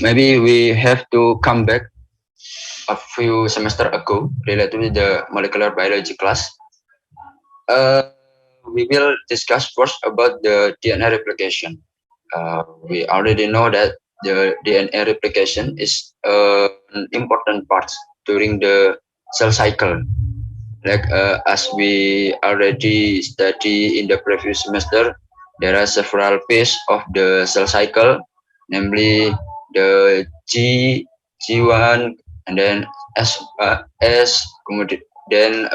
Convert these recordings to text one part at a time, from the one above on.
maybe we have to come back a few semester ago related to the molecular biology class. We will discuss first about the DNA replication. We already know that the DNA replication is an important part during the cell cycle. Like as we already study in the previous semester, there are several phases of the cell cycle, namely the G1, and then S, kemudian then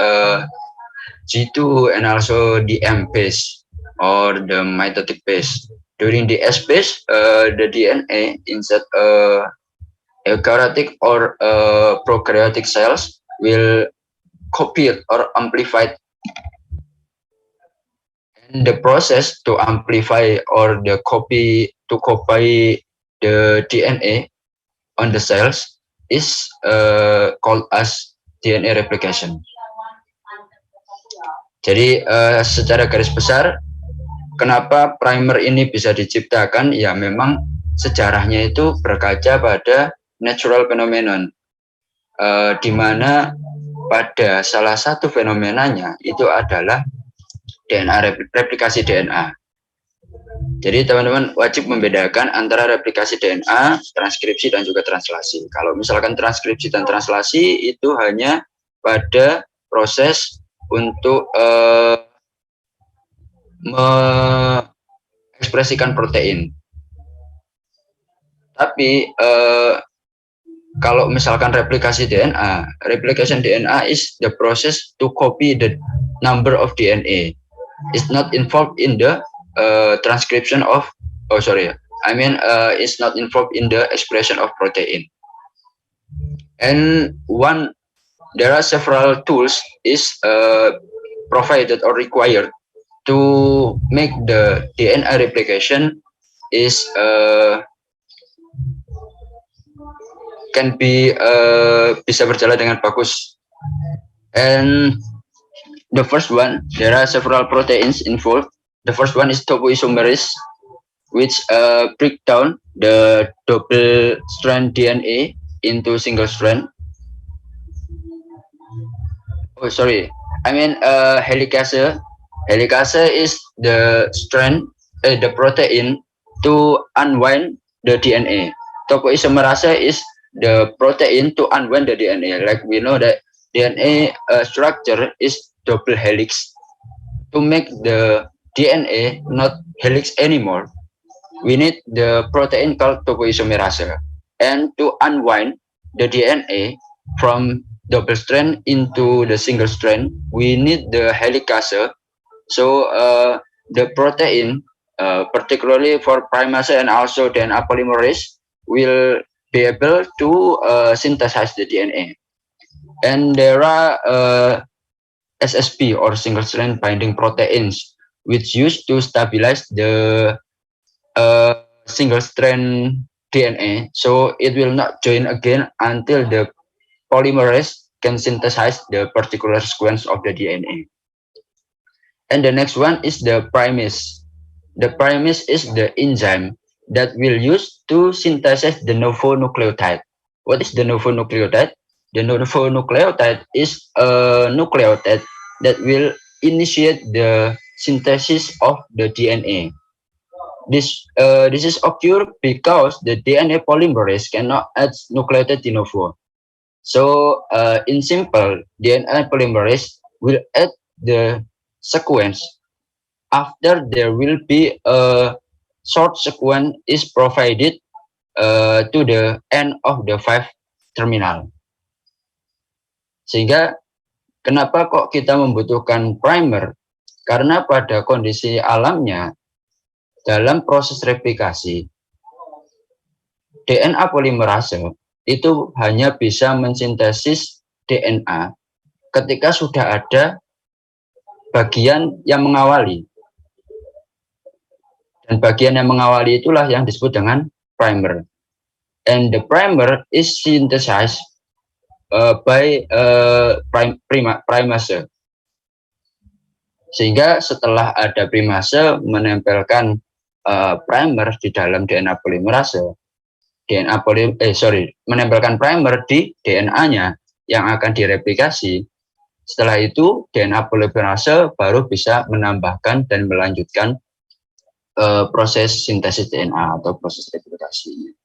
G2, and also the M phase or the mitotic phase. During the S phase, the DNA inside eukaryotic or prokaryotic cells will copied or amplified, and the process to amplify or the copy the DNA on the cells is called as DNA replication. Jadi secara garis besar, kenapa primer ini bisa diciptakan? Ya memang sejarahnya itu berkaca pada natural phenomenon, di mana pada salah satu fenomenanya itu adalah DNA, replikasi DNA. Jadi teman-teman wajib membedakan antara replikasi DNA, transkripsi, dan juga translasi. Kalau misalkan transkripsi dan translasi itu hanya pada proses untuk mengekspresikan protein. Tapi kalau misalkan replikasi DNA, replication DNA is the process to copy the number of DNA. It's not involved in the transcription of, it's not involved in the expression of protein. And there are several tools is provided or required to make the DNA replication is can be bisa berjalan dengan bagus. And the first one, there are several proteins involved. The first one is topoisomerase, which break down the double strand DNA into single strand. Helicase. Helicase is the strand, the protein to unwind the DNA. Topoisomerase is the protein to unwind the DNA. Like we know that DNA structure is double helix. To make the DNA not helix anymore, we need the protein called topoisomerase. And to unwind the DNA from double strand into the single strand, we need the helicase. So the protein, particularly for primase and also DNA polymerase, will be able to synthesize the DNA. And there are SSP or single strand binding proteins, which used to stabilize the single strand DNA, so it will not join again until the polymerase can synthesize the particular sequence of the DNA. And the next one is the primase. The primase is the enzyme that will use to synthesize the novo nucleotide. What is the novo nucleotide? The novo nucleotide is a nucleotide that will initiate the synthesis of the DNA. This is occur because the DNA polymerase cannot add nucleotide de novo. So in simple, DNA polymerase will add the sequence after there will be a short sequence is provided to the end of the 5 terminal. Sehingga kenapa kok kita membutuhkan primer? Karena pada kondisi alamnya, dalam proses replikasi, DNA polimerase itu hanya bisa mensintesis DNA ketika sudah ada bagian yang mengawali. Dan bagian yang mengawali itulah yang disebut dengan primer. And the primer is synthesized by primase. Sehingga setelah ada primase menempelkan primer di dalam DNA polimerase, menempelkan primer di DNA-nya yang akan direplikasi. Setelah itu DNA polimerase baru bisa menambahkan dan melanjutkan proses sintesis DNA atau proses replikasi.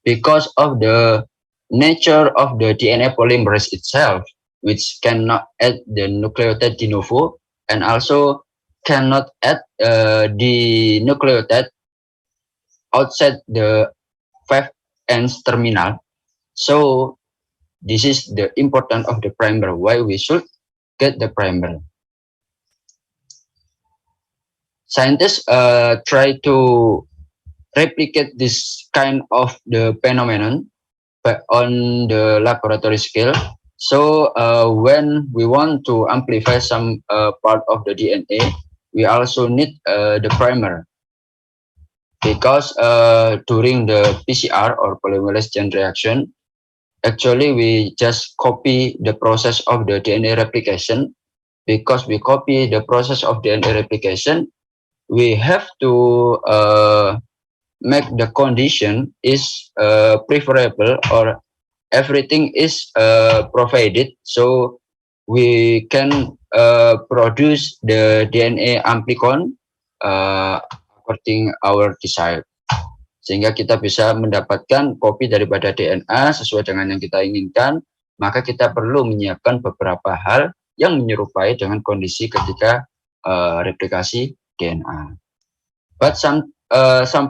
Because of the nature of the DNA polymerase itself, which cannot add the nucleotide de novo and also cannot add the nucleotide outside the 5' terminal. So this is the importance of the primer, why we should get the primer. Scientists try to replicate this kind of the phenomenon but on the laboratory scale. So when we want to amplify some part of the DNA, we also need the primer, because during the PCR or polymerase chain reaction, actually we just copy the process of the DNA replication. Because we copy the process of DNA replication, we have to make the condition is preferable, or everything is provided, so we can produce the DNA amplicon according our desire, sehingga kita bisa mendapatkan kopi daripada DNA sesuai dengan yang kita inginkan. Maka kita perlu menyiapkan beberapa hal yang menyerupai dengan kondisi ketika replikasi DNA. But some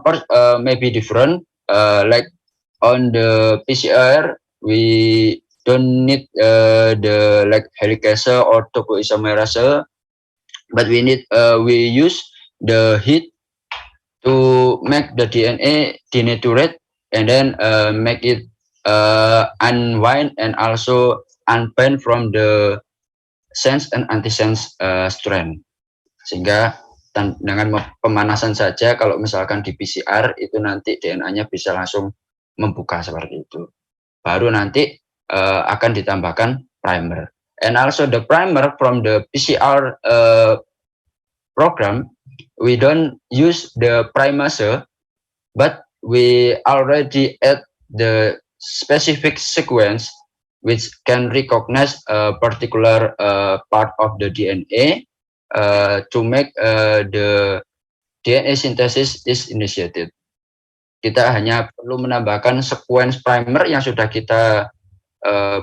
parts may be different, like on the PCR, we don't need the like helicase or topoisomerase, but we use the heat to make the DNA denaturate and then make it unwind and also unbind from the sense and antisense strand. Sehingga dengan pemanasan saja, kalau misalkan di PCR itu nanti DNA-nya bisa langsung membuka seperti itu. Baru nanti akan ditambahkan primer. And also the primer from the PCR program, we don't use the primase, but we already add the specific sequence which can recognize a particular part of the DNA to make the DNA synthesis is initiated. Kita hanya perlu menambahkan sequence primer yang sudah kita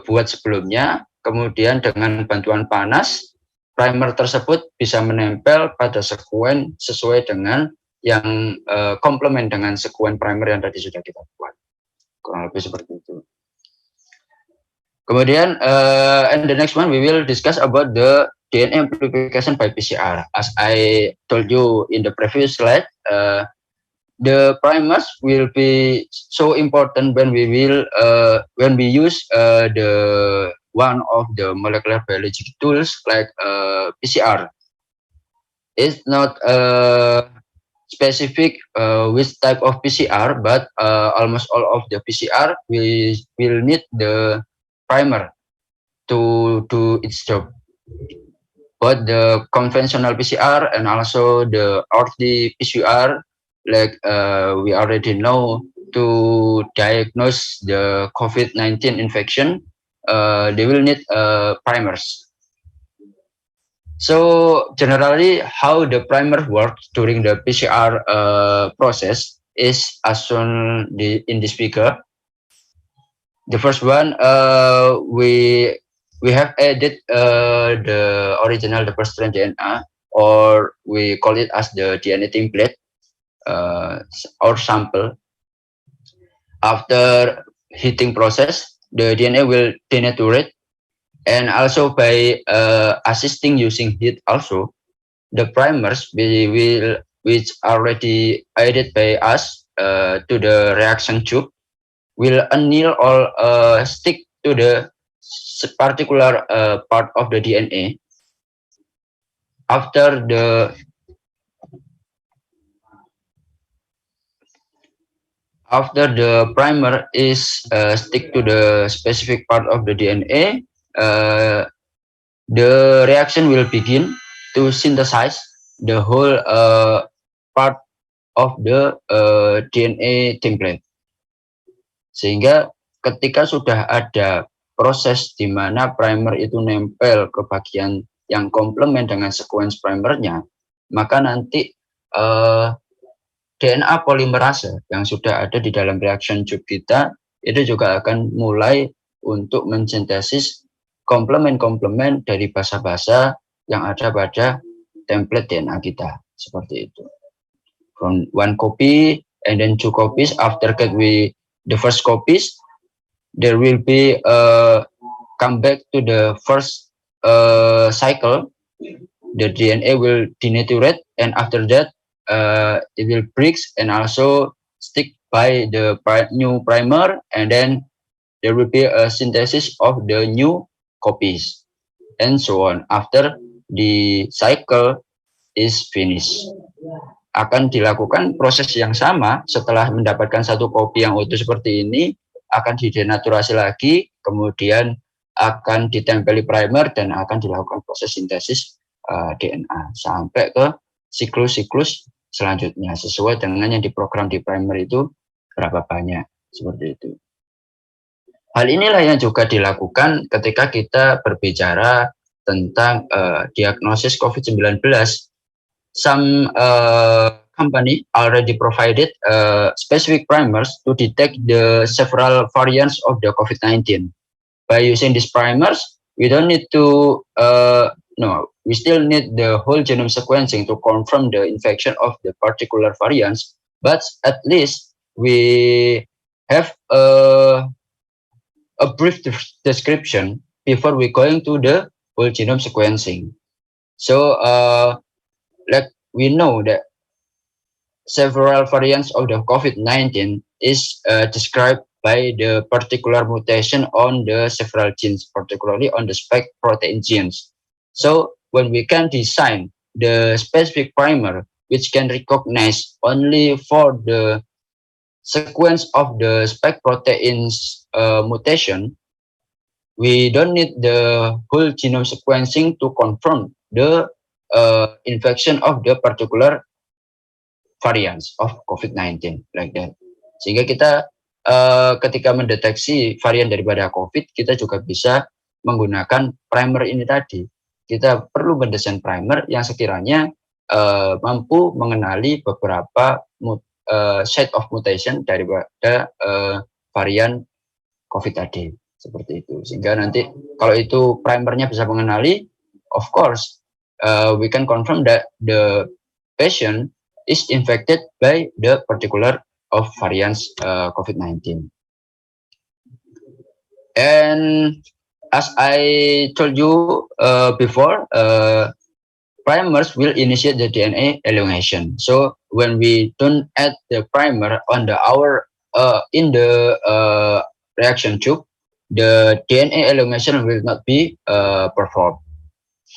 buat sebelumnya, kemudian dengan bantuan panas, primer tersebut bisa menempel pada sekuen sesuai dengan yang komplement dengan sekuen primer yang tadi sudah kita buat. Kurang lebih seperti itu. Kemudian, and the next one we will discuss about the DNA amplification by PCR. As I told you in the previous slide, the primers will be so important when we use the one of the molecular biology tools like PCR. It's not specific which type of PCR, but almost all of the PCR will need the primer to do its job. Both the conventional PCR and also the RT-PCR, like we already know, to diagnose the COVID-19 infection, they will need primers. So generally, how the primer works during the PCR process is as shown in this figure. The first one, we have added the original double strand DNA, or we call it as the DNA template or sample. After heating process, the DNA will denaturate, and also by assisting using heat also, the primers which already added by us to the reaction tube will anneal or stick to the particular part of the DNA. After the primer is stick to the specific part of the DNA, the reaction will begin to synthesize the whole part of the DNA template. Sehingga ketika sudah ada proses di mana primer itu nempel ke bagian yang komplement dengan sequence primernya, maka nanti DNA polimerase yang sudah ada di dalam reaction tube kita itu juga akan mulai untuk mensintesis komplement-komplement dari basa-basa yang ada pada template DNA kita, seperti itu. From one copy and then two copies, after that the first copies, there will be come back to the first cycle. The DNA will denaturate, and after that it will breaks and also stick by the new primer, and then there will be a synthesis of the new copies, and so on. After the cycle is finished, akan dilakukan proses yang sama setelah mendapatkan satu kopi yang utuh seperti ini, akan didenaturasi lagi, kemudian akan ditempeli primer dan akan dilakukan proses sintesis DNA sampai ke siklus-siklus selanjutnya sesuai dengan yang diprogram di primer itu berapa banyak, seperti itu. Hal inilah yang juga dilakukan ketika kita berbicara tentang diagnosis COVID-19. Some company already provided specific primers to detect the several variants of the COVID-19. By using these primers, we don't need to we still need the whole genome sequencing to confirm the infection of the particular variants, but at least we have a brief description before we going to the whole genome sequencing. So like we know that several variants of the COVID-19 is described by the particular mutation on the several genes, particularly on the spike protein genes. So when we can design the specific primer which can recognize only for the sequence of the spike proteins mutation, we don't need the whole genome sequencing to confirm the infection of the particular variants of COVID-19, like that. Sehingga kita ketika mendeteksi varian daripada COVID, kita juga bisa menggunakan primer ini tadi. Kita perlu mendesain primer yang sekiranya mampu mengenali beberapa set of mutation daripada varian COVID tadi, seperti itu. Sehingga nanti kalau itu primernya bisa mengenali, of course we can confirm that the patient is infected by the particular of variants COVID-19. And as I told you before, primers will initiate the DNA elongation. So when we don't add the primer on the in the reaction tube, the DNA elongation will not be performed.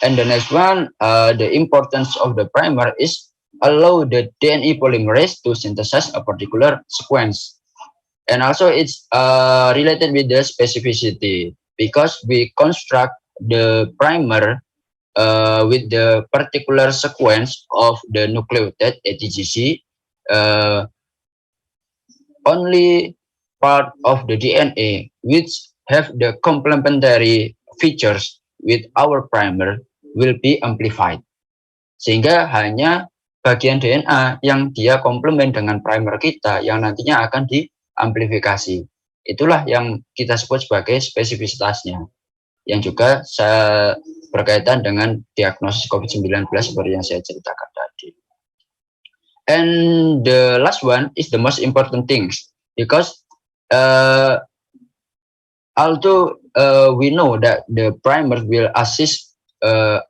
And the next one, the importance of the primer is allow the DNA polymerase to synthesize a particular sequence. And also it's related with the specificity because we construct the primer with the particular sequence of the nucleotide ATGC, only part of the DNA which have the complementary features with our primer will be amplified. Sehingga hanya bagian DNA yang dia komplement dengan primer kita yang nantinya akan diamplifikasi. Itulah yang kita sebut sebagai spesifisitasnya, yang juga berkaitan dengan diagnosis COVID-19 seperti yang saya ceritakan tadi. And the last one is the most important things, because although we know that the primer will assist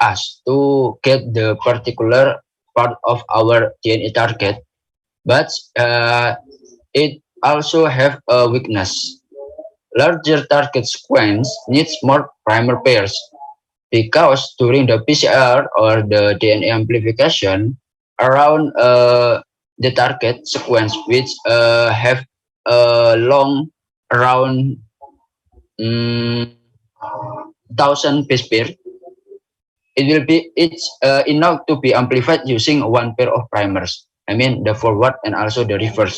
us to get the particular part of our DNA target, but it also have a weakness. Larger target sequence needs more primer pairs because during the PCR or the DNA amplification around the target sequence, which have a long around 1,000 base pair, it's enough to be amplified using one pair of primers. I mean the forward and also the reverse.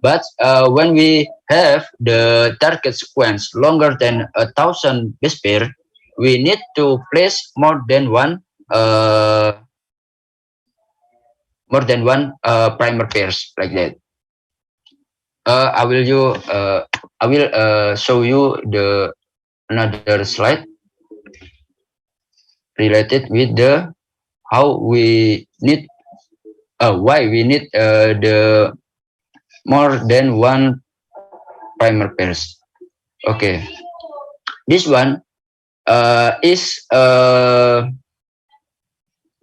But when we have the target sequence longer than 1,000 base pair, we need to place uh, more than one primer pairs like that. Uh, I will you I will show you the another slide related with the how we need why we need the more than one primer pairs. Okay, this one is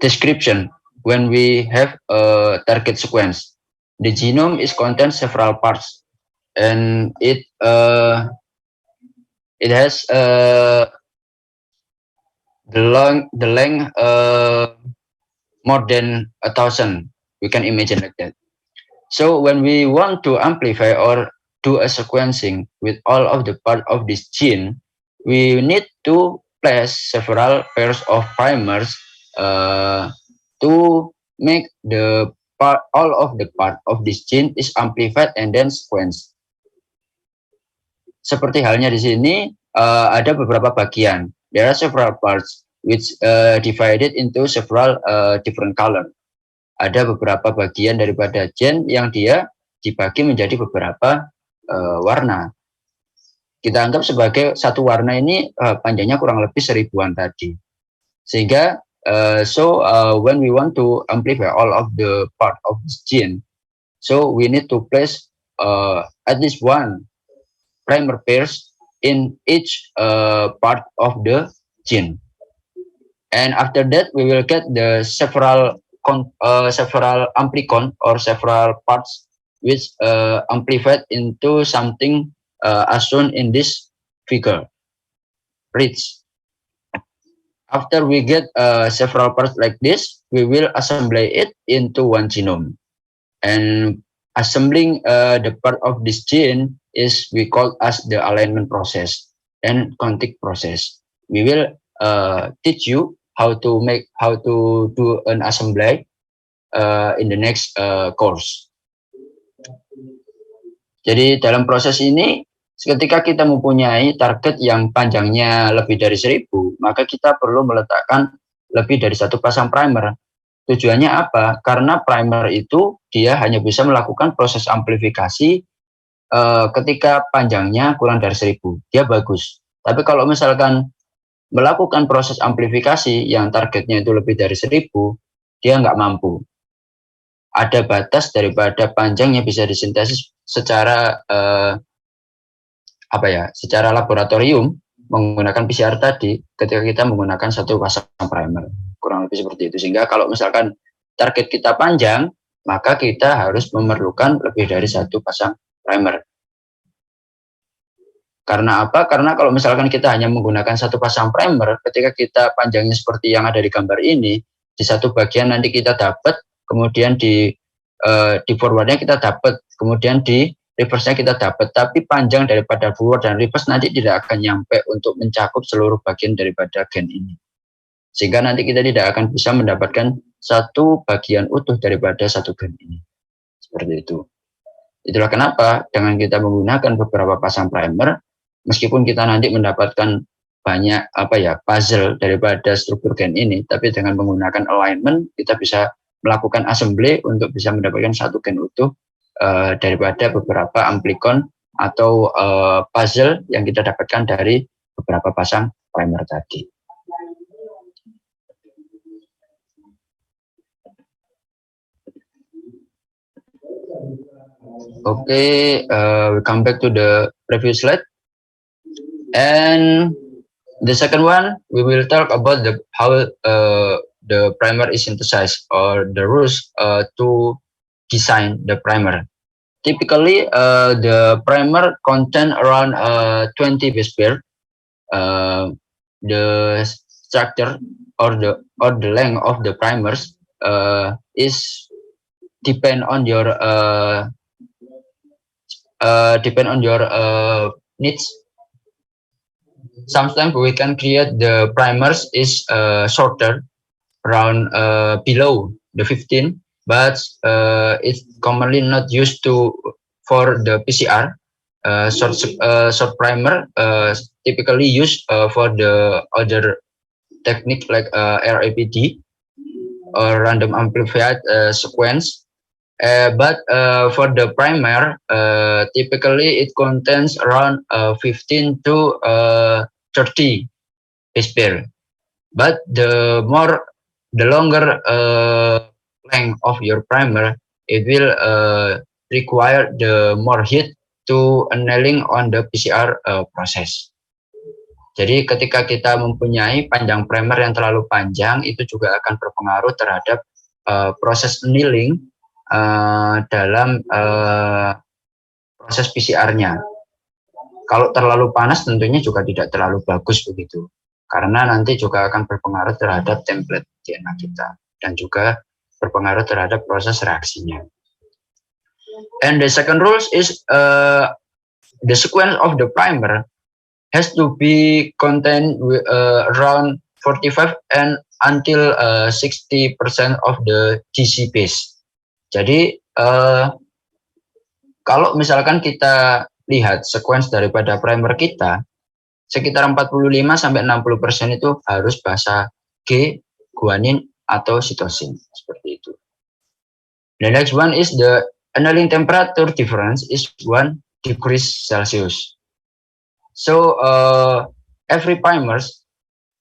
description when we have a target sequence. The genome is contains several parts, and it has the length more than 1,000. We can imagine like that. So when we want to amplify or do a sequencing with all of the part of this gene, we need to place several pairs of primers uh, to make the part all of the part of this gene is amplified and then sequenced. Seperti halnya di sini ada beberapa bagian. There are several parts which divided into several different color. Ada beberapa bagian daripada gen yang dia dibagi menjadi beberapa warna. Kita anggap sebagai satu warna ini panjangnya kurang lebih 1000-an tadi. Sehingga when we want to amplify all of the part of this gene, so we need to place at least one primer pairs in each part of the gene. And after that, we will get the several amplicon or several parts which amplified into something as shown in this figure. Rich. After we get several parts like this, we will assemble it into one genome. And assembling the part of this gene is we call as the alignment process and contic process. We will teach you how to do an assembly in the next course. Jadi dalam proses ini, ketika kita mempunyai target yang panjangnya lebih dari 1000, maka kita perlu meletakkan lebih dari satu pasang primer. Tujuannya apa? Karena primer itu dia hanya bisa melakukan proses amplifikasi ketika panjangnya kurang dari 1000. Dia bagus. Tapi kalau misalkan melakukan proses amplifikasi yang targetnya itu lebih dari 1000, dia nggak mampu. Ada batas daripada panjangnya bisa disintesis secara secara laboratorium menggunakan PCR tadi ketika kita menggunakan satu pasang primer. Kurang lebih seperti itu. Sehingga kalau misalkan target kita panjang, maka kita harus memerlukan lebih dari satu pasang primer. Karena apa? Karena kalau misalkan kita hanya menggunakan satu pasang primer, ketika kita panjangnya seperti yang ada di gambar ini, di satu bagian nanti kita dapat, kemudian di forwardnya kita dapat, kemudian di reverse-nya kita dapat, tapi panjang daripada forward dan reverse nanti tidak akan nyampe untuk mencakup seluruh bagian daripada gen ini. Sehingga nanti kita tidak akan bisa mendapatkan satu bagian utuh daripada satu gen ini. Seperti itu. Itulah kenapa dengan kita menggunakan beberapa pasang primer, meskipun kita nanti mendapatkan banyak puzzle daripada struktur gen ini, tapi dengan menggunakan alignment kita bisa melakukan assembly untuk bisa mendapatkan satu gen utuh daripada beberapa amplicon atau puzzle yang kita dapatkan dari beberapa pasang primer tadi. Okay, we come back to the previous slide. And the second one, we will talk about how the primer is synthesized or the rules to design the primer. Typically, the primer contain around 20 base pair. The structure or the length of the primers is depend on your needs. Sometimes we can create the primers is shorter, around below the 15, but it's commonly not used to for the PCR, short primer typically used for the other technique like RAPD or random amplified sequence. But for the primer, typically it contains around 15 to 30 base pair. But the longer length of your primer, it will require the more heat to annealing on the PCR process. Jadi ketika kita mempunyai panjang primer yang terlalu panjang, itu juga akan berpengaruh terhadap proses annealing dalam proses PCR-nya. Kalau terlalu panas tentunya juga tidak terlalu bagus begitu. Karena nanti juga akan berpengaruh terhadap template DNA kita dan juga berpengaruh terhadap proses reaksinya. And the second rule is the sequence of the primer has to be contained around 45 and until 60% of the GC base. Jadi kalau misalkan kita lihat sequence daripada primer kita, sekitar 45 sampai 60% itu harus basa G, guanin atau sitosin seperti itu. The next one is the annealing temperature difference is 1 degree Celsius. So every primers,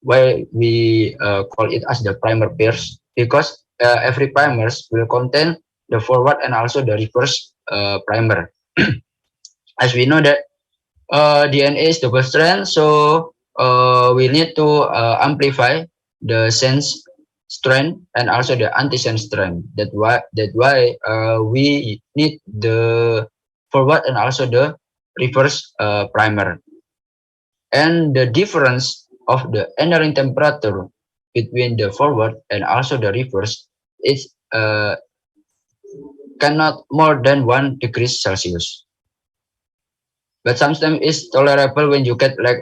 why we call it as the primer pairs, because every primers will contain the forward and also the reverse primer. As we know that DNA is double strand, so we need to amplify the sense strand and also the anti-sense strand. That's why we need the forward and also the reverse primer. And the difference of the annealing temperature between the forward and also the reverse is cannot more than 1 degree Celsius. But sometimes it's tolerable when you get like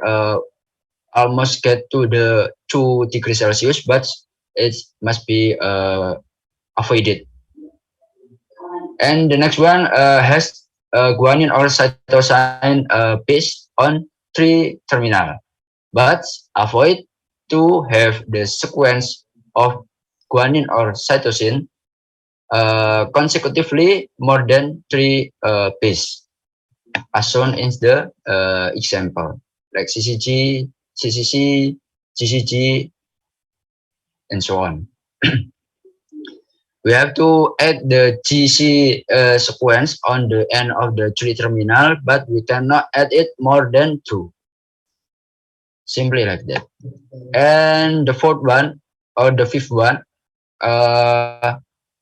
almost get to the 2 degrees Celsius, but it must be avoided. And the next one has guanine or cytosine based on 3 terminal, but avoid to have the sequence of guanine or cytosine consecutively more than 3 base, as shown in the example, like CCG, CCC, GCG, and so on. We have to add the GC sequence on the end of the 3 terminal, but we cannot add it more than 2. Simply like that. And the fourth one, or the fifth one,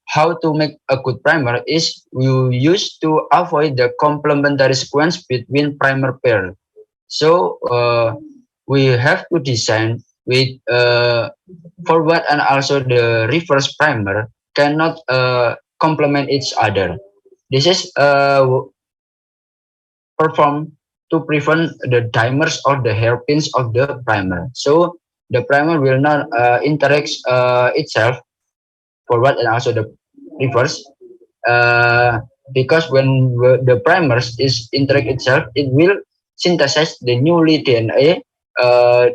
how to make a good primer is you use to avoid the complementary sequence between primer pair. So we have to design with forward and also the reverse primer cannot complement each other. This is performed to prevent the dimers or the hairpins of the primer. So the primer will not interact itself, forward and also the reverse, because when the primers is interact itself, it will synthesize the newly DNA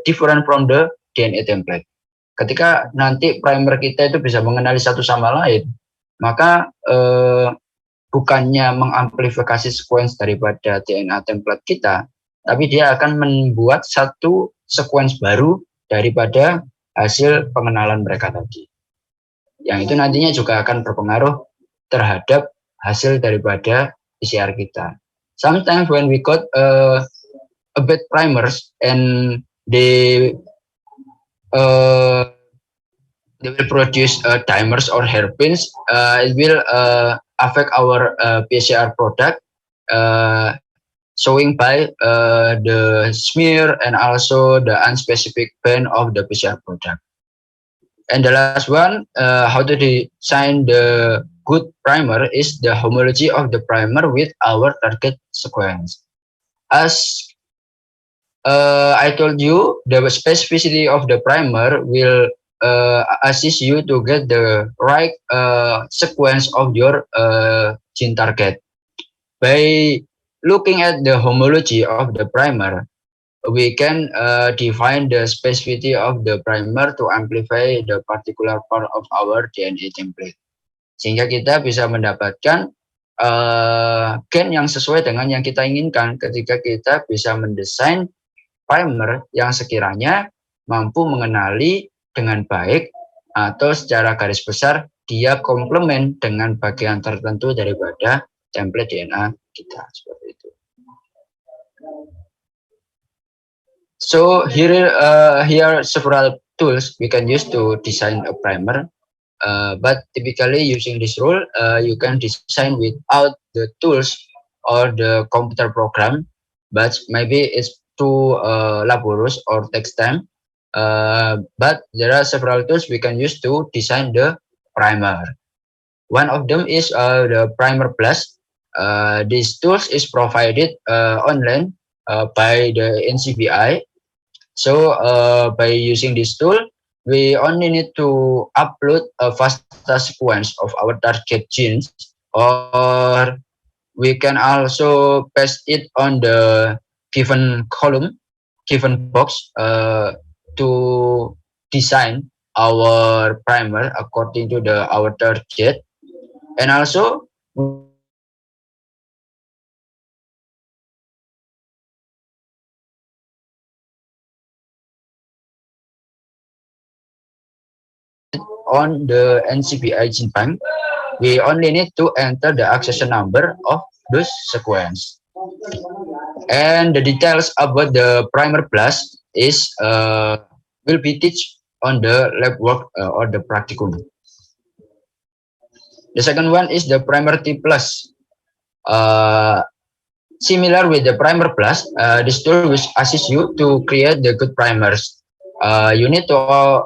different from the DNA template. Ketika nanti primer kita itu bisa mengenali satu sama lain, maka bukannya mengamplifikasi sequence daripada DNA template kita, tapi dia akan membuat satu sequence baru daripada hasil pengenalan mereka tadi. Yang itu nantinya juga akan berpengaruh terhadap hasil daripada PCR kita. Sometimes when we got a bad primers and they will produce dimers or hairpins, it will affect our PCR product, showing by the smear and also the unspecific band of the PCR product. And the last one, how to design the good primer is the homology of the primer with our target sequence. As I told you, the specificity of the primer will assist you to get the right sequence of your gene target. By looking at the homology of the primer, we can define the specificity of the primer to amplify the particular part of our DNA template. Sehingga kita bisa mendapatkan gen yang sesuai dengan yang kita inginkan ketika kita bisa mendesain primer yang sekiranya mampu mengenali dengan baik atau secara garis besar dia komplement dengan bagian tertentu daripada template DNA kita, seperti itu. So here are several tools we can use to design a primer. But typically using this rule, you can design without the tools or the computer program, but maybe it's too laborious or takes time. But there are several tools we can use to design the primer. One of them is the Primer Plus. This tools is provided online by the NCBI. So by using this tool, we only need to upload a FASTA sequence of our target genes, or we can also paste it on the given column, given box to design our primer according to our target. And also on the NCBI gene bank, we only need to enter the accession number of those sequence. And the details about the Primer Plus is will be taught on the lab work or the practicum. The second one is the Primer T Plus. Similar with the Primer Plus, this tool will assist you to create the good primers. You need to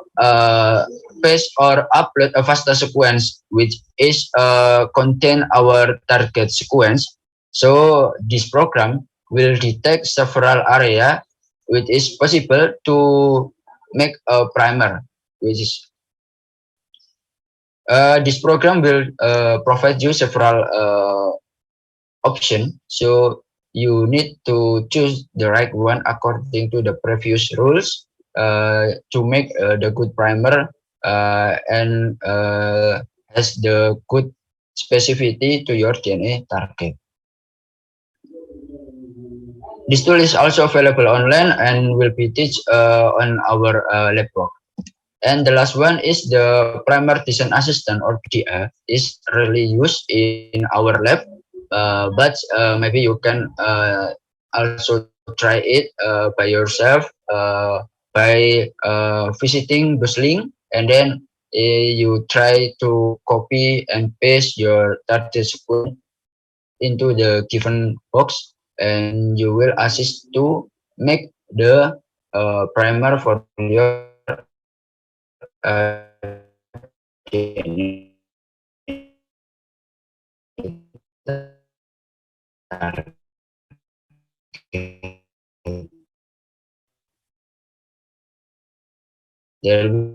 paste or upload a FASTA sequence which is contain our target sequence. So this program will detect several area which is possible to make a primer, which is this program will provide you several options. So you need to choose the right one according to the previous rules to make the good primer and has the good specificity to your DNA target. This tool is also available online and will be taught on our lab work. And the last one is the Primer Design Assistant, or PDA, is really used in our lab, but maybe you can also try it by yourself by visiting this link, and then you try to copy and paste your target sequence into the given box, and you will assist to make the primer for your there will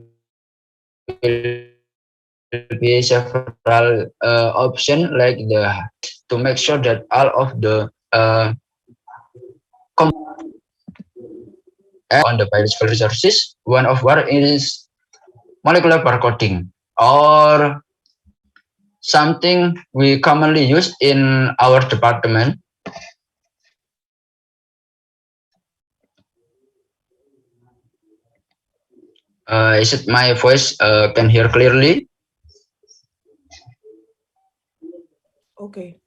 be several options like to make sure that all of the on the biological resources. One of what is molecular barcoding, or something we commonly use in our department. Is it my voice can hear clearly? Okay.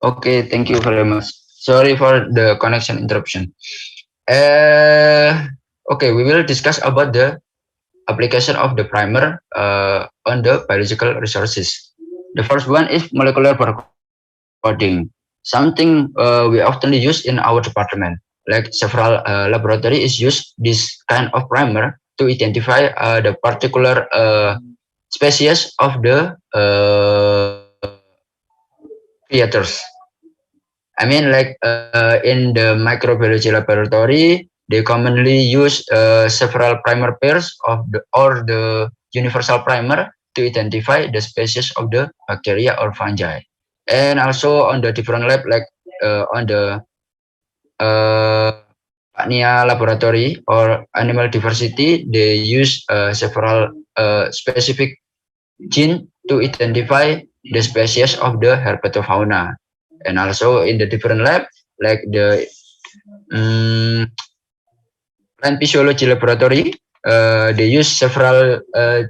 Okay, thank you very much. Sorry for the connection interruption. Okay, we will discuss about the application of the primer on the biological resources. The first one is molecular barcoding, something we often use in our department. Like several laboratory is used this kind of primer to identify the particular species of the creatures. I mean, like in the microbiology laboratory, they commonly use several primer pairs of the universal primer to identify the species of the bacteria or fungi. And also on the different lab, like on the Pania laboratory or animal diversity, they use several specific gene to identify the species of the herpetofauna. And also in the different lab, like the plant physiology laboratory, they use several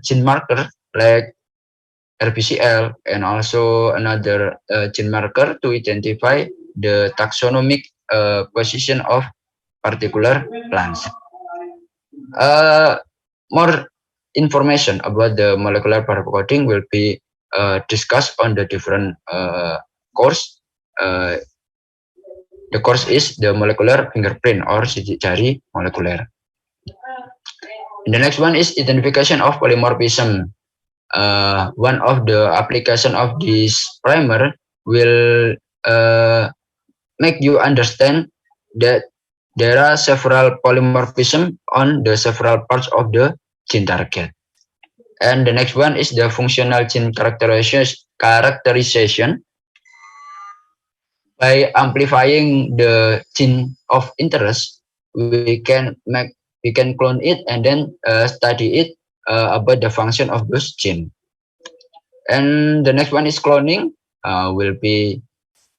gene marker like RBCL and also another gene marker to identify the taxonomic position of particular plants. More information about the molecular barcoding will be discussed on the different course. The course is the molecular fingerprint or sidik jari molekuler. And the next one is identification of polymorphism. One of the application of this primer will make you understand that there are several polymorphism on the several parts of the gene target. And the next one is the functional gene characterization. By amplifying the gene of interest, we can clone it and then study it about the function of those gene. And the next one is cloning. Will be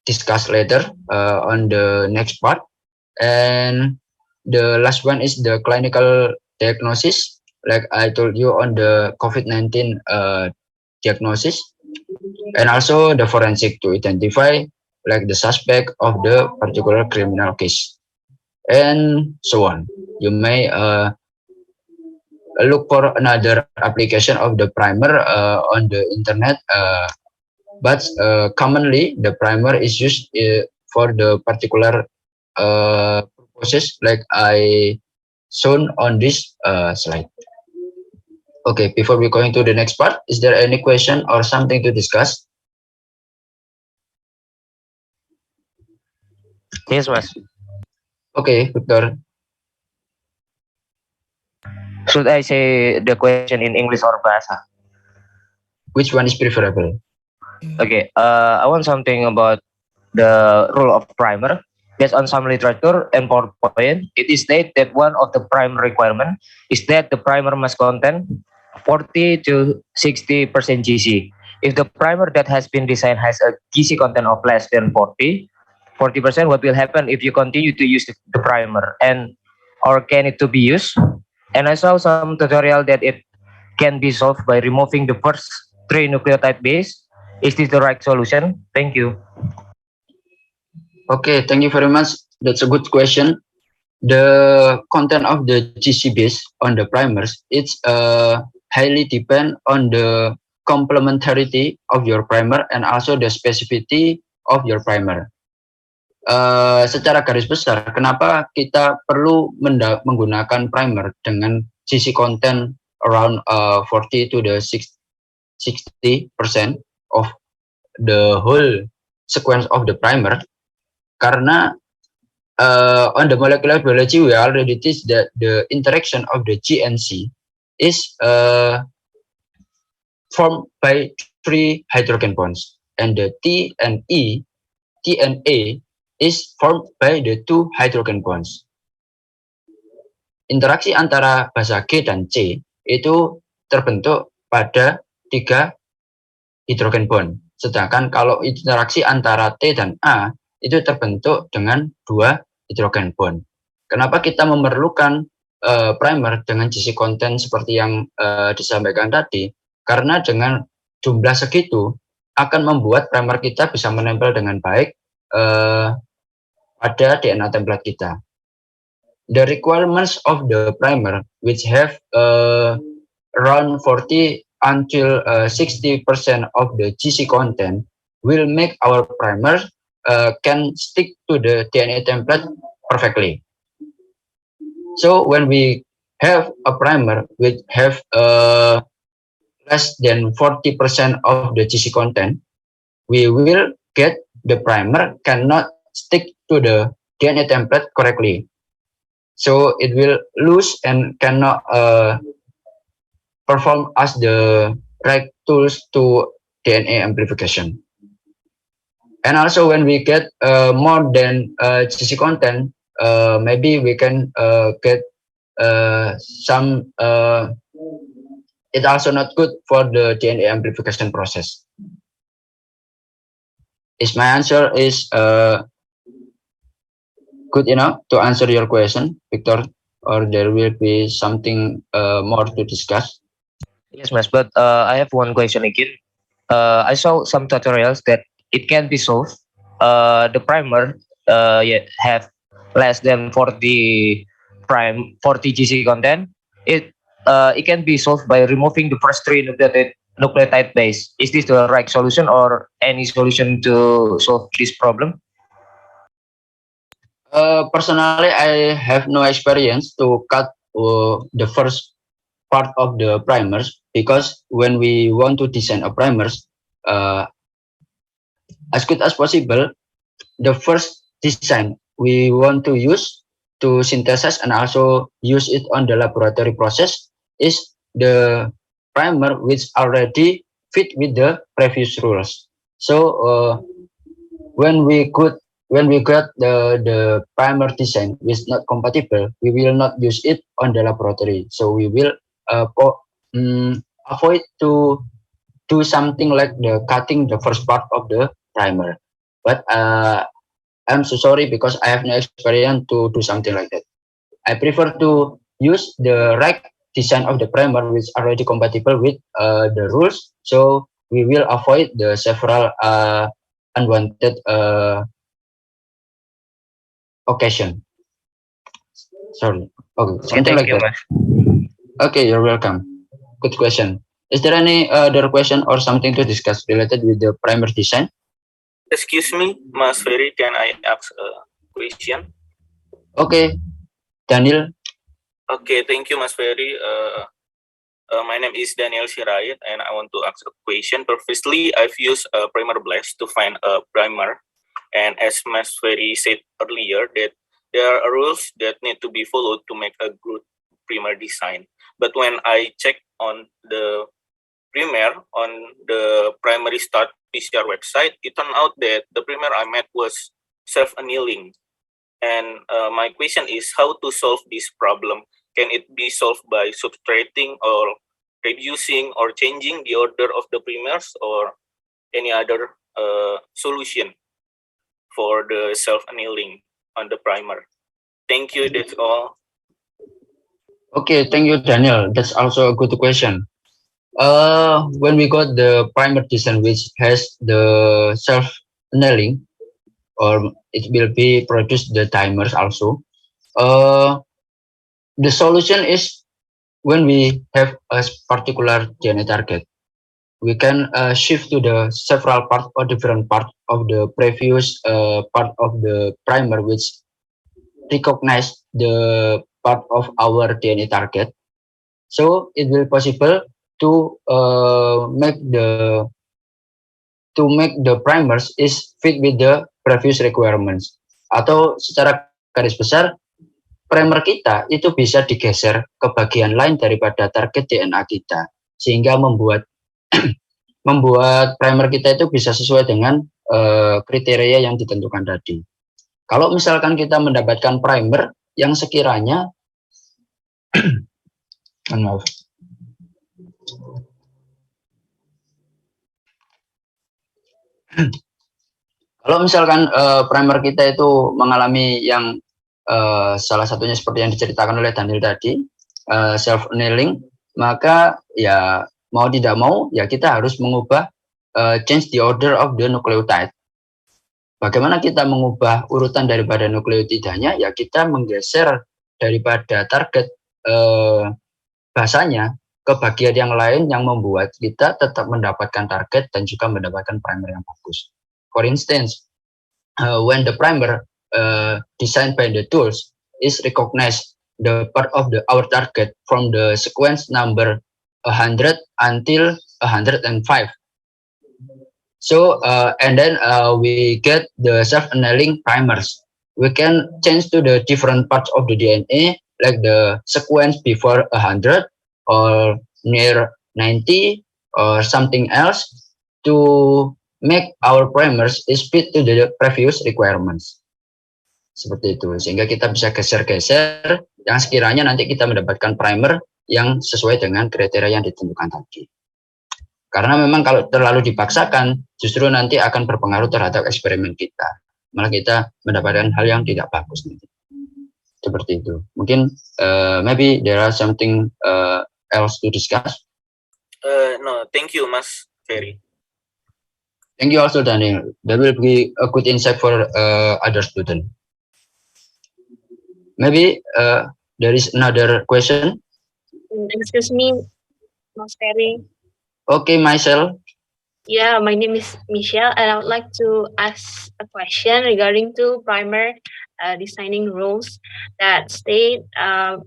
discussed later on the next part. And the last one is the clinical diagnosis, like I told you on the COVID-19 diagnosis, and also the forensic to identify like the suspect of the particular criminal case, and so on. You may look for another application of the primer on the internet, but commonly the primer is used for the particular process like I shown on this slide. Okay, before we go into the next part, is there any question or something to discuss? Yes, Mas. Okay, Victor. Should I say the question in English or Bahasa? Which one is preferable? Okay, I want something about the rule of primer. Based on some literature and PowerPoint, it is stated that one of the prime requirement is that the primer must contain 40 to 60% GC. If the primer that has been designed has a GC content of less than 40%, what will happen if you continue to use the primer, and or can it to be used? And I saw some tutorial that it can be solved by removing the first 3 nucleotide base. Is this the right solution? Thank you. Okay, thank you very much. That's a good question. The content of the GC base on the primers, it's highly depend on the complementarity of your primer and also the specificity of your primer. Secara garis besar, kenapa kita perlu menggunakan primer dengan GC content around 40 to the 60% of the whole sequence of the primer? Karena on the molecular biology, we already teach that the interaction of the G and C is formed by 3 hydrogen bonds, and the T and A is formed by the 2 hydrogen bonds. Interaksi antara basa G dan C itu terbentuk pada 3 hydrogen bond. Sedangkan kalau interaksi antara T dan A itu terbentuk dengan 2 hydrogen bond. Kenapa kita memerlukan primer dengan GC content seperti yang disampaikan tadi? Karena dengan jumlah segitu akan membuat primer kita bisa menempel dengan baik pada DNA template kita. The requirements of the primer, which have around 40 until 60% of the GC content, will make our primer can stick to the DNA template perfectly. So when we have a primer which have less than 40% of the GC content, we will get the primer cannot stick to the DNA template correctly. So it will lose and cannot perform as the right tools to DNA amplification. And also when we get more than GC content, maybe we can get some it's also not good for the DNA amplification process. Is my answer is good enough to answer your question, Victor, or there will be something more to discuss? Yes, Mas. But I have one question again. I saw some tutorials that it can be solved. The primer yeah, have less than 40 GC content. It can be solved by removing the first three nucleotide base. Is this the right solution or any solution to solve this problem? Personally, I have no experience to cut the first part of the primers, because when we want to design a primers, as good as possible, the first design we want to use to synthesize and also use it on the laboratory process is the primer which already fit with the previous rules. So when we got the primer design which not compatible, we will not use it on the laboratory. So we will avoid to do something like the cutting the first part of the primer. But I'm so sorry because I have no experience to do something like that. I prefer to use the right design of the primer which already compatible with the rules. So we will avoid the several unwanted occasion. Sorry. Okay, Okay, something thank like you, that. Mas. Okay, you're welcome. Good question. Is there any other question or something to discuss related with the primer design? Excuse me, Mas Ferry, can I ask a question? Okay, Daniel. Okay, thank you, Mas Ferry. My name is Daniel Sirait, and I want to ask a question. Previously, I've used Primer Blast to find a primer, and as Mas Ferry said earlier, that there are rules that need to be followed to make a good primer design. But when I check on the primer on the primary start PCR website, it turned out that the primer I met was self-annealing. And my question is how to solve this problem. Can it be solved by subtracting or reducing or changing the order of the primers, or any other solution for the self-annealing on the primer? Thank you, that's all. Okay, thank you, Daniel. That's also a good question. When we got the primer design which has the self annealing, or it will be produce the timers also. The solution is when we have a particular DNA target, we can shift to the several part or different part of the previous part of the primer which recognize the part of our DNA target. So it will possible to make the primers is fit with the previous requirements. Atau secara garis besar, primer kita itu bisa digeser ke bagian lain daripada target DNA kita, sehingga membuat membuat primer kita itu bisa sesuai dengan kriteria yang ditentukan tadi. Kalau misalkan kita mendapatkan primer yang sekiranya maaf. Kalau misalkan primer kita itu mengalami yang salah satunya seperti yang diceritakan oleh Daniel tadi, self annealing, maka ya mau tidak mau ya kita harus mengubah change the order of the nucleotide. Bagaimana kita mengubah urutan daripada nukleotidanya? Ya kita menggeser daripada target basanya ke bagian yang lain yang membuat kita tetap mendapatkan target dan juga mendapatkan primer yang bagus. For instance, when the primer designed by the tools is recognized the part of our target from the sequence number 100 until 105. So and then we get the self-annealing primers. We can change to the different parts of the DNA, like the sequence before 100 or near 90 or something else to make our primers is fit to the previous requirements. Seperti itu, sehingga kita bisa geser-geser yang sekiranya nanti kita mendapatkan primer yang sesuai dengan kriteria yang ditentukan tadi. Karena memang kalau terlalu dipaksakan, justru nanti akan berpengaruh terhadap eksperimen kita. Malah kita mendapatkan hal yang tidak bagus nanti. Seperti itu. Mungkin maybe there are something else to discuss. No, thank you, Mas Ferry. Thank you also, Daniel. That will be a good insight for other students. Maybe there is another question. Excuse me, Mas Ferry. Okay, Michelle. Yeah, my name is Michelle, and I would like to ask a question regarding to primer designing rules that state on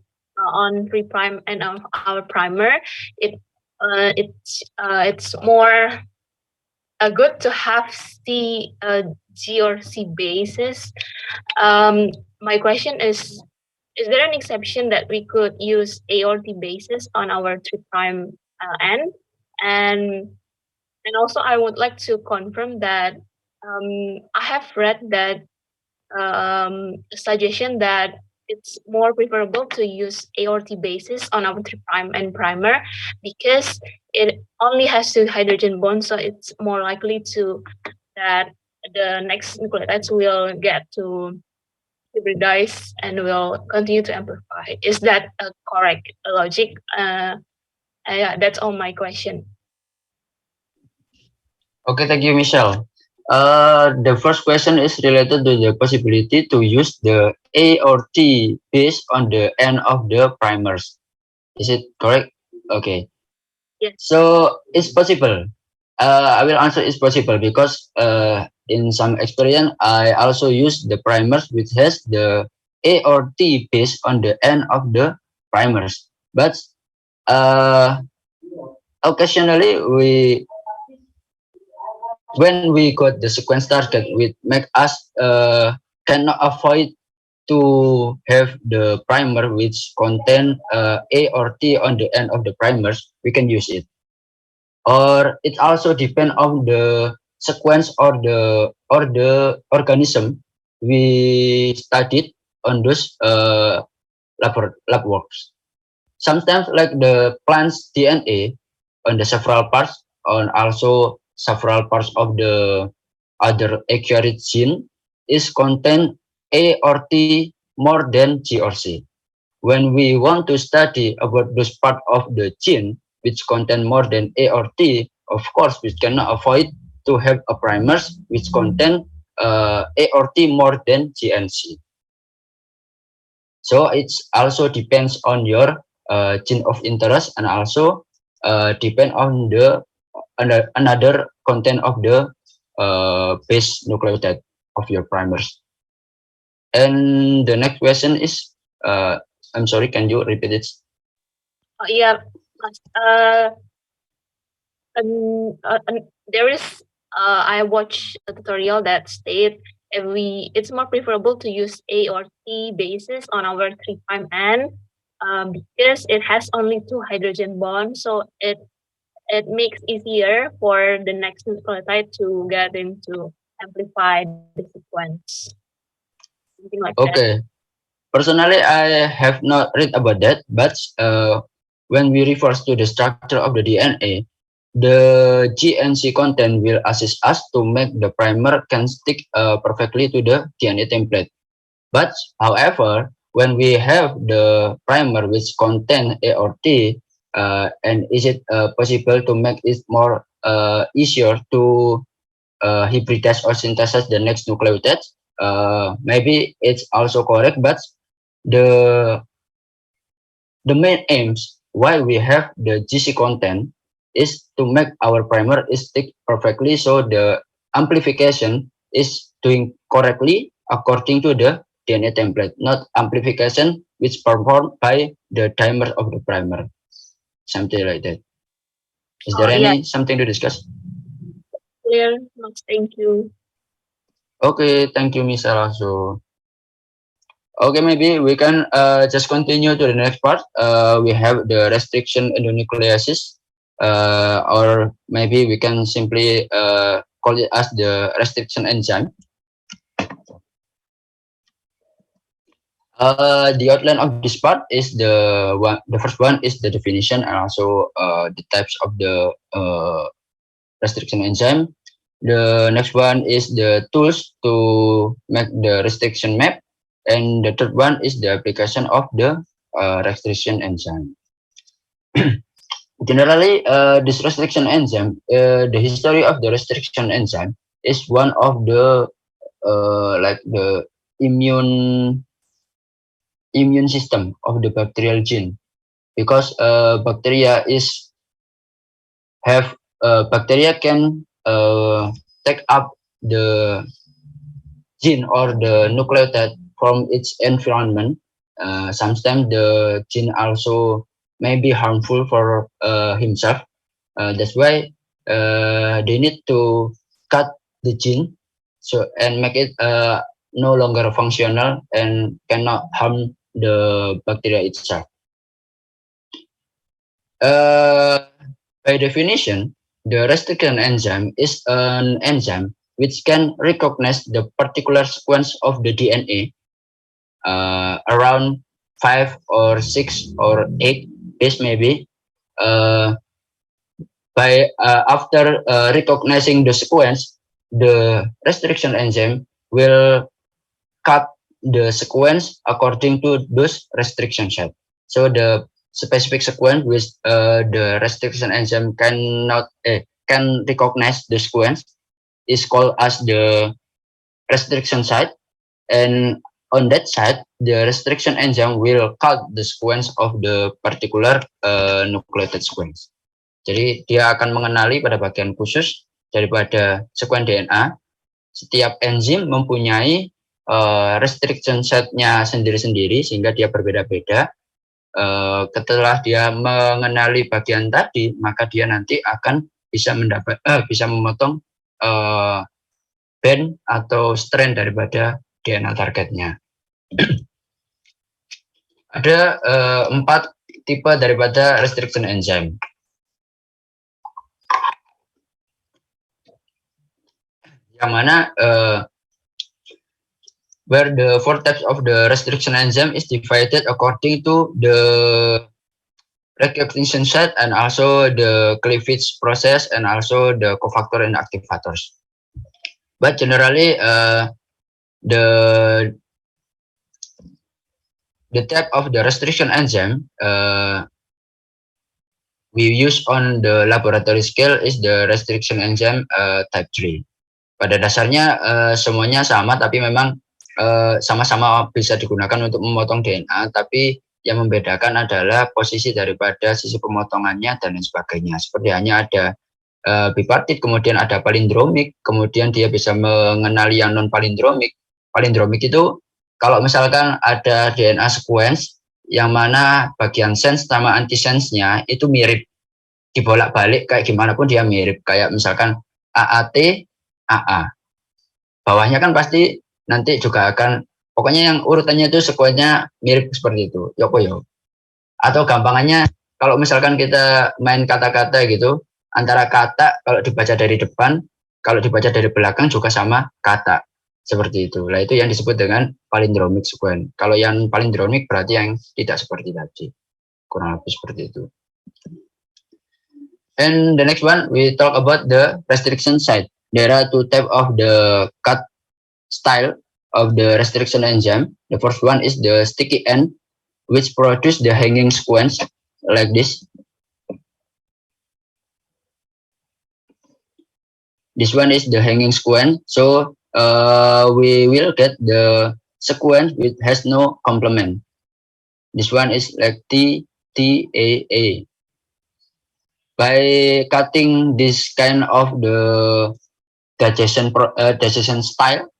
3' and our primer. It's more good to have the G or C basis. My question is there an exception that we could use A or T basis on our 3' end? And also, I would like to confirm that I have read that a suggestion that it's more preferable to use A or T basis on our 3' and primer because it only has 2 hydrogen bonds, so it's more likely to that the next nucleotides will get to hybridize and will continue to amplify. Is that a correct logic? Yeah, that's all my question. Okay, thank you, Michelle. The first question is related to the possibility to use the A or T based on the end of the primers. Is it correct? Okay. Yes. So it's possible. I will answer it's possible because in some experience I also use the primers which has the A or T based on the end of the primers. But occasionally when we got the sequence target, which make us cannot avoid to have the primer which contain A or T on the end of the primers, we can use it. Or it also depend on the sequence or the organism we studied on those lab works. Sometimes like the plant's DNA on the several parts, on also several parts of the other eukaryote gene is contain A or T more than G or C. When we want to study about those part of the gene which contain more than A or T, of course we cannot avoid to have a primers which contain A or T more than G and C. So it's also depends on your gene of interest and also depend on the another content of the base nucleotide of your primers. And the next question is, I'm sorry, can you repeat it? Yeah, there is I watched a tutorial that state it's more preferable to use A or T bases on our 3' end because it has only 2 hydrogen bonds, so it makes easier for the next nucleotide to get into amplify the sequence. Something like that. Okay. Personally, I have not read about that, but when we refer to the structure of the DNA, the G and C content will assist us to make the primer can stick perfectly to the DNA template. But however, when we have the primer which contain A or T, and is it possible to make it more easier to hybridize or synthesize the next nucleotide? Maybe it's also correct, but the main aims why we have the GC content is to make our primer is stick perfectly, so the amplification is doing correctly according to the DNA template, not amplification which performed by the dimer of the primer. Something like that. Is there any something to discuss? Clear. Thank you. Okay, thank you, Miss also. Okay, maybe we can just continue to the next part. We have the restriction endonucleases. or maybe we can simply call it as the restriction enzyme. The outline of this part is the one. The first one is the definition and also the types of the restriction enzyme. The next one is the tools to make the restriction map, and the third one is the application of the restriction enzyme. Generally, this restriction enzyme, the history of the restriction enzyme is one of the like the immune system of the bacterial gene, because bacteria can take up the gene or the nucleotide from its environment. Sometimes the gene also may be harmful for himself. That's why they need to cut the gene and make it no longer functional and cannot harm the bacteria itself. By definition, the restriction enzyme is an enzyme which can recognize the particular sequence of the DNA around 5 or 6 or 8 days maybe. After recognizing the sequence, the restriction enzyme will cut the sequence according to those restriction sites. So the specific sequence which the restriction enzyme can recognize the sequence is called as the restriction site, and on that site the restriction enzyme will cut the sequence of the particular nucleotide sequence. Jadi dia akan mengenali pada bagian khusus daripada sequence DNA. Setiap enzim mempunyai restriction site-nya sendiri-sendiri sehingga dia berbeda-beda. Setelah dia mengenali bagian tadi, maka dia nanti akan bisa memotong band atau strain daripada DNA targetnya. Ada 4 tipe daripada restriction enzyme. Yang mana where the 4 types of the restriction enzyme is divided according to the recognition site and also the cleavage process and also the cofactor and activators. But generally, the type of the restriction enzyme we use on the laboratory scale is the restriction enzyme type 3. Pada dasarnya semuanya sama, tapi memang sama-sama bisa digunakan untuk memotong DNA, tapi yang membedakan adalah posisi daripada sisi pemotongannya dan lain sebagainya. Seperti hanya ada bipartit, kemudian ada palindromik, kemudian dia bisa mengenali yang non palindromik. Palindromik itu kalau misalkan ada DNA sequence yang mana bagian sense sama antisense-nya itu mirip, dibolak-balik kayak gimana pun dia mirip, kayak misalkan AAT AA. Bawahnya kan pasti nanti juga akan, pokoknya yang urutannya itu sequence-nya mirip seperti itu. Yoko. Atau gampangannya kalau misalkan kita main kata-kata gitu, antara kata kalau dibaca dari depan, kalau dibaca dari belakang juga sama kata. Seperti itu. Nah, itu yang disebut dengan palindromic sequence. Kalau yang palindromic berarti yang tidak seperti tadi. Kurang lebih seperti itu. And the next one, we talk about the restriction site. There are 2 types of the cut style of the restriction enzyme. The first one is the sticky end, which produce the hanging sequence like this. This one is the hanging sequence. So we will get the sequence which has no complement. This one is like TAA. By cutting this kind of the digestion style,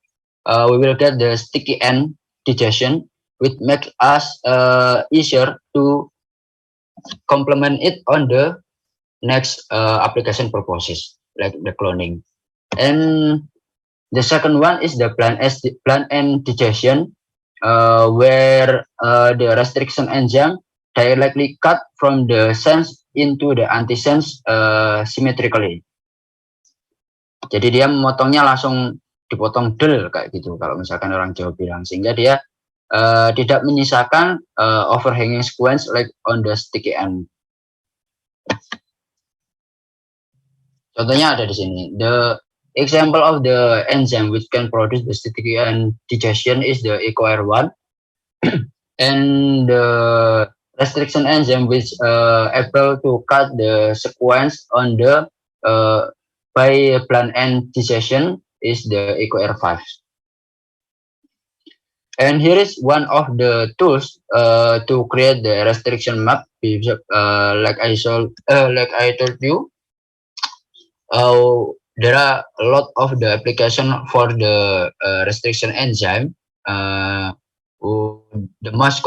we will get the sticky end digestion, which makes us easier to complement it on the next application purposes, like the cloning. And the second one is the plant end digestion, where the restriction enzyme directly cut from the sense into the antisense symmetrically. Jadi dia memotongnya langsung dipotong del kayak gitu kalau misalkan orang Jawa bilang, sehingga dia tidak menyisakan overhanging sequence like on the sticky end. Contohnya ada di sini. The example of the enzyme which can produce the sticky end digestion is the EcoR1, and the restriction enzyme which able to cut the sequence on the by plant end digestion is the EcoR5. And here is one of the tools to create the restriction map. Like I told you, there are a lot of the application for the restriction enzyme. The most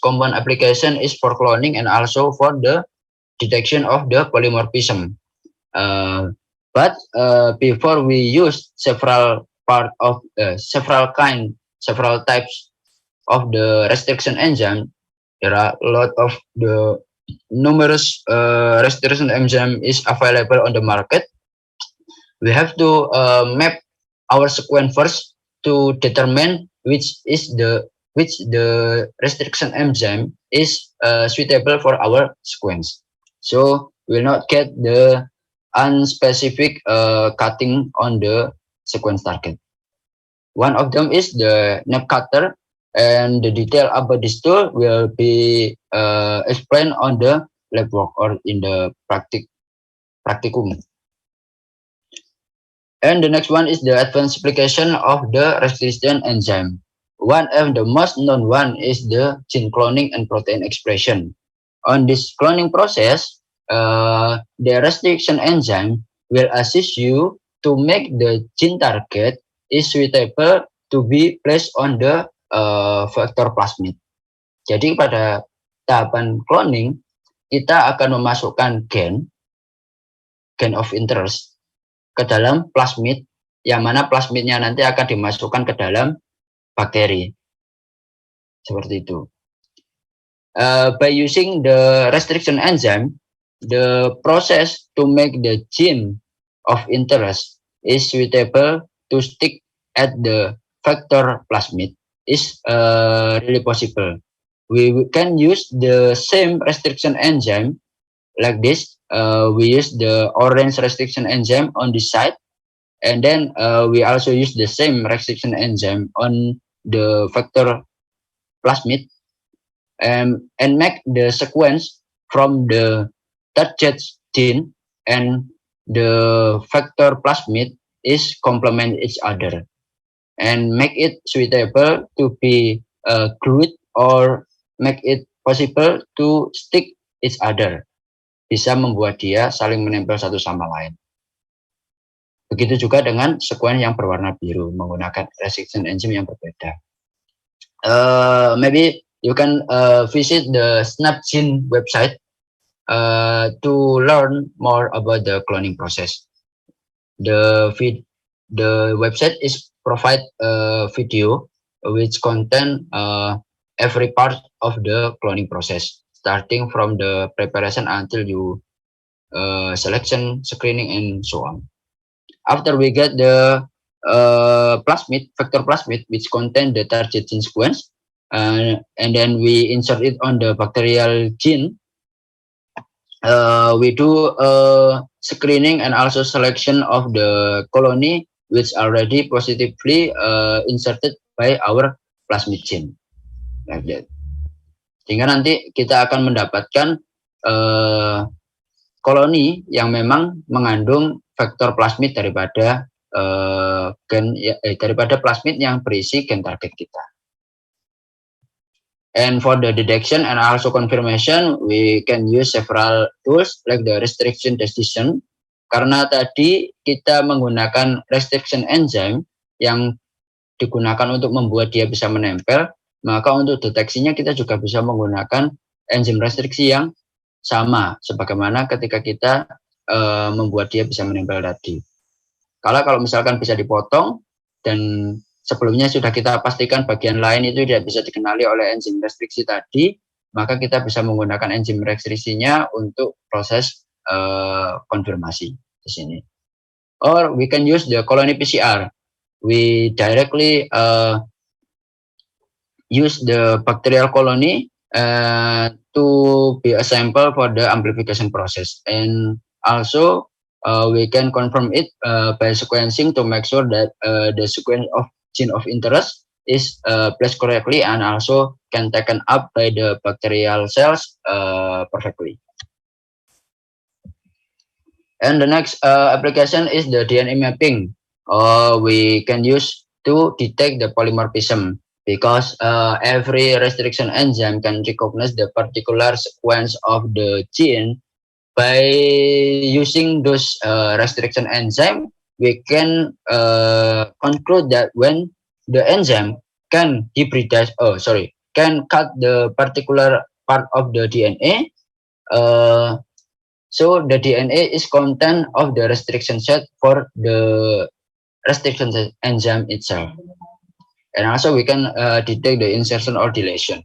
common application is for cloning and also for the detection of the polymorphism. But before we use several types of the restriction enzyme, there are a lot of the numerous restriction enzyme is available on the market. We have to map our sequence first to determine which the restriction enzyme is suitable for our sequence. So we'll not get the unspecific cutting on the sequence target. One of them is the nap cutter, and the detail about this tool will be explained on the lab work or in the practicum. And the next one is the advanced application of the restriction enzyme. One of the most known one is the gene cloning and protein expression. On this cloning process, the restriction enzyme will assist you to make the gene target is suitable to be placed on the vector plasmid. Jadi pada tahapan cloning, kita akan memasukkan gen of interest ke dalam plasmid, yang mana plasmidnya nanti akan dimasukkan ke dalam bakteri. Seperti itu. By using the restriction enzyme, the process to make the gene of interest is suitable to stick at the vector plasmid is really possible. We can use the same restriction enzyme like this. We use the orange restriction enzyme on this side, and then we also use the same restriction enzyme on the vector plasmid, and make the sequence from the target gene and the vector plasmid is complement each other and make it suitable to be glued or make it possible to stick each other. Bisa membuat dia saling menempel satu sama lain. Begitu juga dengan sequence yang berwarna biru menggunakan restriction enzyme yang berbeda. Maybe you can visit the SnapGene website to learn more about the cloning process. The website is provide a video which contain every part of the cloning process, starting from the preparation until you selection, screening, and so on. After we get the vector plasmid, which contain the target gene sequence, and then we insert it on the bacterial gene, we do screening and also selection of the colony which already positively inserted by our plasmid gene, like that. Sehingga nanti kita akan mendapatkan koloni yang memang mengandung vektor plasmid daripada daripada plasmid yang berisi gen target kita. And for the detection and also confirmation, we can use several tools like the restriction decision. Karena tadi kita menggunakan restriction enzyme yang digunakan untuk membuat dia bisa menempel, maka untuk deteksinya kita juga bisa menggunakan enzim restriksi yang sama, sebagaimana ketika kita membuat dia bisa menempel tadi. Kalau misalkan bisa dipotong dan sebelumnya sudah kita pastikan bagian lain itu tidak bisa dikenali oleh enzim restriksi tadi, maka kita bisa menggunakan enzim restriksinya untuk proses konfirmasi di sini. Or we can use the colony PCR. We directly use the bacterial colony to be a sample for the amplification process, and also we can confirm it by sequencing to make sure that the sequence of gene of interest is placed correctly and also can taken up by the bacterial cells perfectly. And the next application is the DNA mapping. We can use to detect the polymorphism, because every restriction enzyme can recognize the particular sequence of the gene. By using those restriction enzyme, we can conclude that when the enzyme can hybridize, can cut the particular part of the DNA, so the DNA is content of the restriction set for the restriction enzyme itself. And also we can detect the insertion or deletion.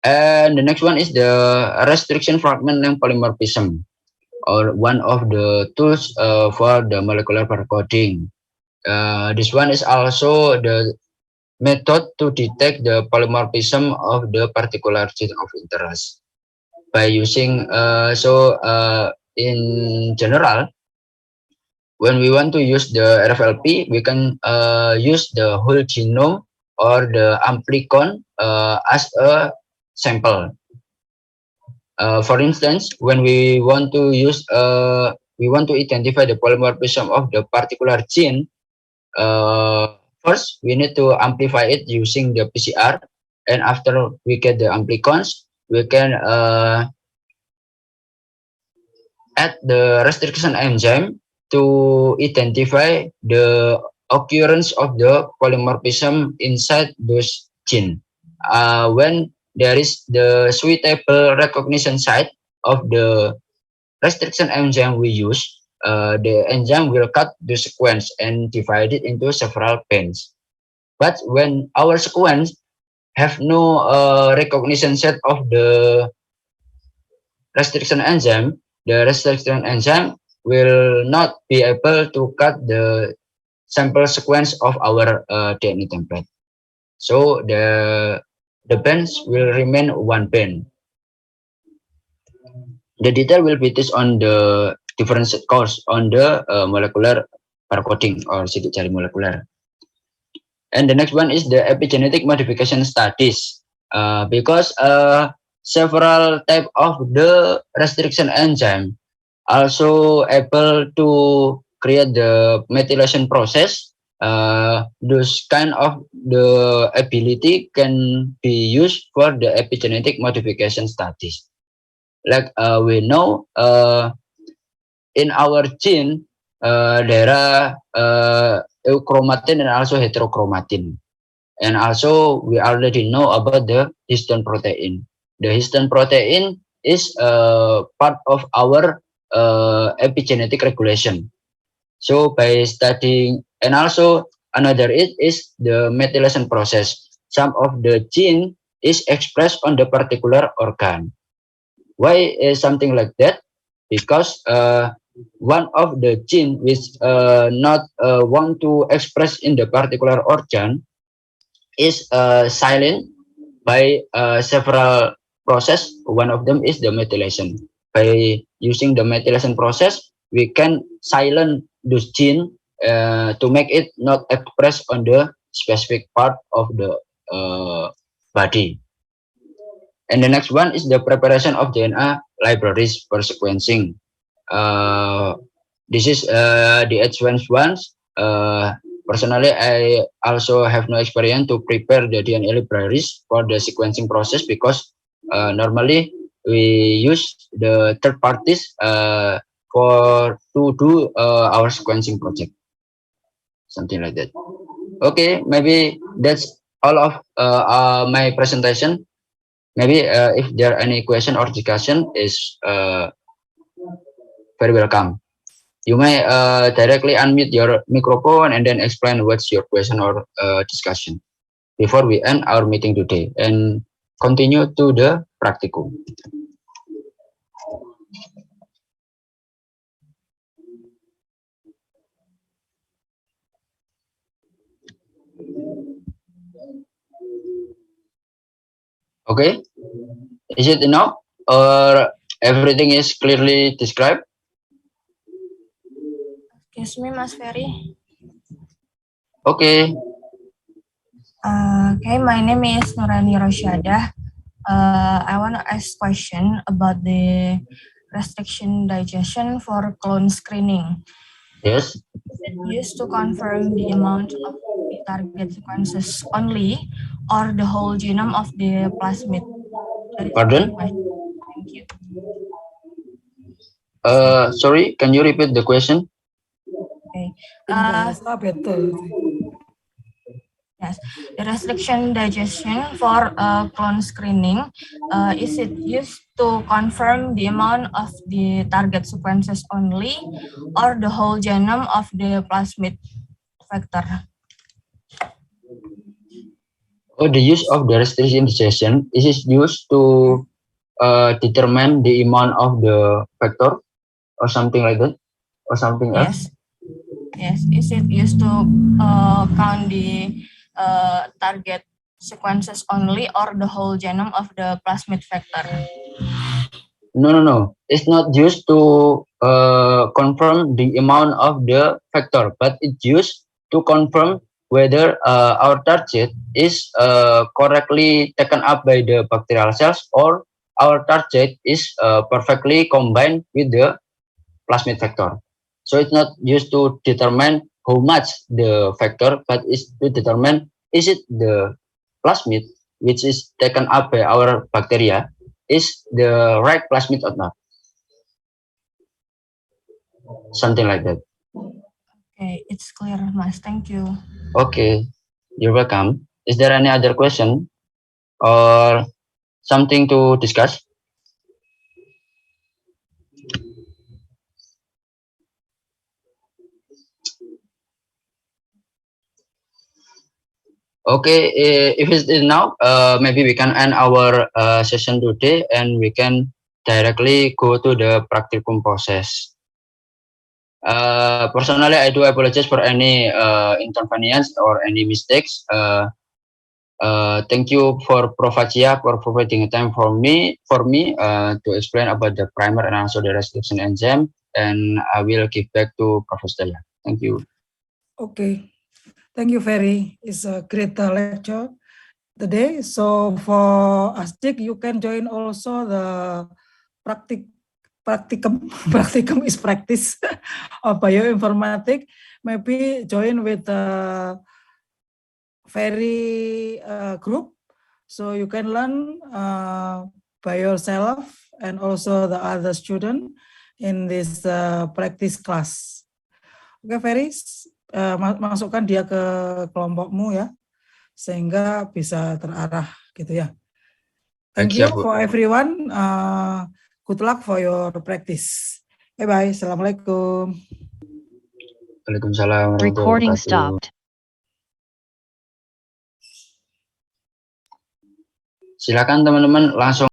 And the next one is the restriction fragment length polymorphism, or one of the tools for the molecular barcoding. This one is also the method to detect the polymorphism of the particular gene of interest. By using, in general, when we want to use the RFLP, we can use the whole genome or the amplicon as a sample. For instance, when we want to use, we want to identify the polymorphism of the particular gene, first we need to amplify it using the PCR, and after we get the amplicons, we can add the restriction enzyme to identify the occurrence of the polymorphism inside those gene. When there is the suitable recognition site of the restriction enzyme we use, the enzyme will cut the sequence and divide it into several bands. But when our sequence have no recognition set of the restriction enzyme, the restriction enzyme will not be able to cut the sample sequence of our DNA template. So the bands will remain one band. The detail will be taught on the different course on the molecular barcoding or sidik jari molekuler. And the next one is the epigenetic modification studies, because several type of the restriction enzyme also able to create the methylation process. Those kind of the ability can be used for the epigenetic modification studies. Like we know in our gene there are euchromatin and also heterochromatin. And also we already know about the histone protein. The histone protein is part of our epigenetic regulation. So by studying, and also another is the methylation process. Some of the gene is expressed on the particular organ. Why is something like that? Because one of the gene which not want to express in the particular organ is silent by several process. One of them is the methylation. By using the methylation process, we can silence this gene to make it not expressed on the specific part of the body. And the next one is the preparation of DNA libraries for sequencing. This is the advanced ones. Personally, I also have no experience to prepare the DNA libraries for the sequencing process, because normally we use the third parties to do our sequencing project, something like that. Okay, maybe that's all of my presentation. Maybe if there are any question or discussion, is very welcome. You may directly unmute your microphone and then explain what's your question or discussion before we end our meeting today. And continue to the practicum. Okay, is it enough or everything is clearly described? Excuse me, Mas Ferry. Okay, Okay, my name is Nurani Rosyadah. I want to ask question about the restriction digestion for clone screening. yes. Is it used to confirm the amount of the target sequences only, or the whole genome of the plasmid? That is my Pardon? question. Thank you. Sorry, can you repeat the question? Okay. In bahasa betul. Yes, the restriction digestion for clone screening, is it used to confirm the amount of the target sequences only, or the whole genome of the plasmid vector? Oh, the use of the restriction digestion is used to determine the amount of the vector or something like that, or something else. Yes. Is it used to count the target sequences only, or the whole genome of the plasmid vector? No. It's not used to confirm the amount of the vector, but it's used to confirm whether our target is correctly taken up by the bacterial cells, or our target is perfectly combined with the plasmid vector. So it's not used to determine how much the vector, but it's to determine is it the plasmid which is taken up by our bacteria is the right plasmid or not. Something like that. Okay, it's clear, Mas. Thank you. Okay, you're welcome. Is there any other question or something to discuss? Okay, if it's now, maybe we can end our session today and we can directly go to the practicum process. Personally, I do apologize for any inconvenience or any mistakes. Thank you for Profacia for providing time for me to explain about the primer and also the restriction enzyme, and I will give back to Professor Stella. Thank you. Okay. Thank you, Ferry. It's a great lecture today. So for ASDIC, you can join also the practicum. Practicum is practice of bioinformatics. Maybe join with the Ferry group, so you can learn by yourself and also the other student in this practice class. Oke, Ferry, masukkan dia ke kelompokmu ya, sehingga bisa terarah gitu ya. Thank you for everyone. Good luck for your practice. Bye-bye. Assalamualaikum. Waalaikumsalam warahmatullahi Recording wabarakatuh. stopped. Silakan teman-teman langsung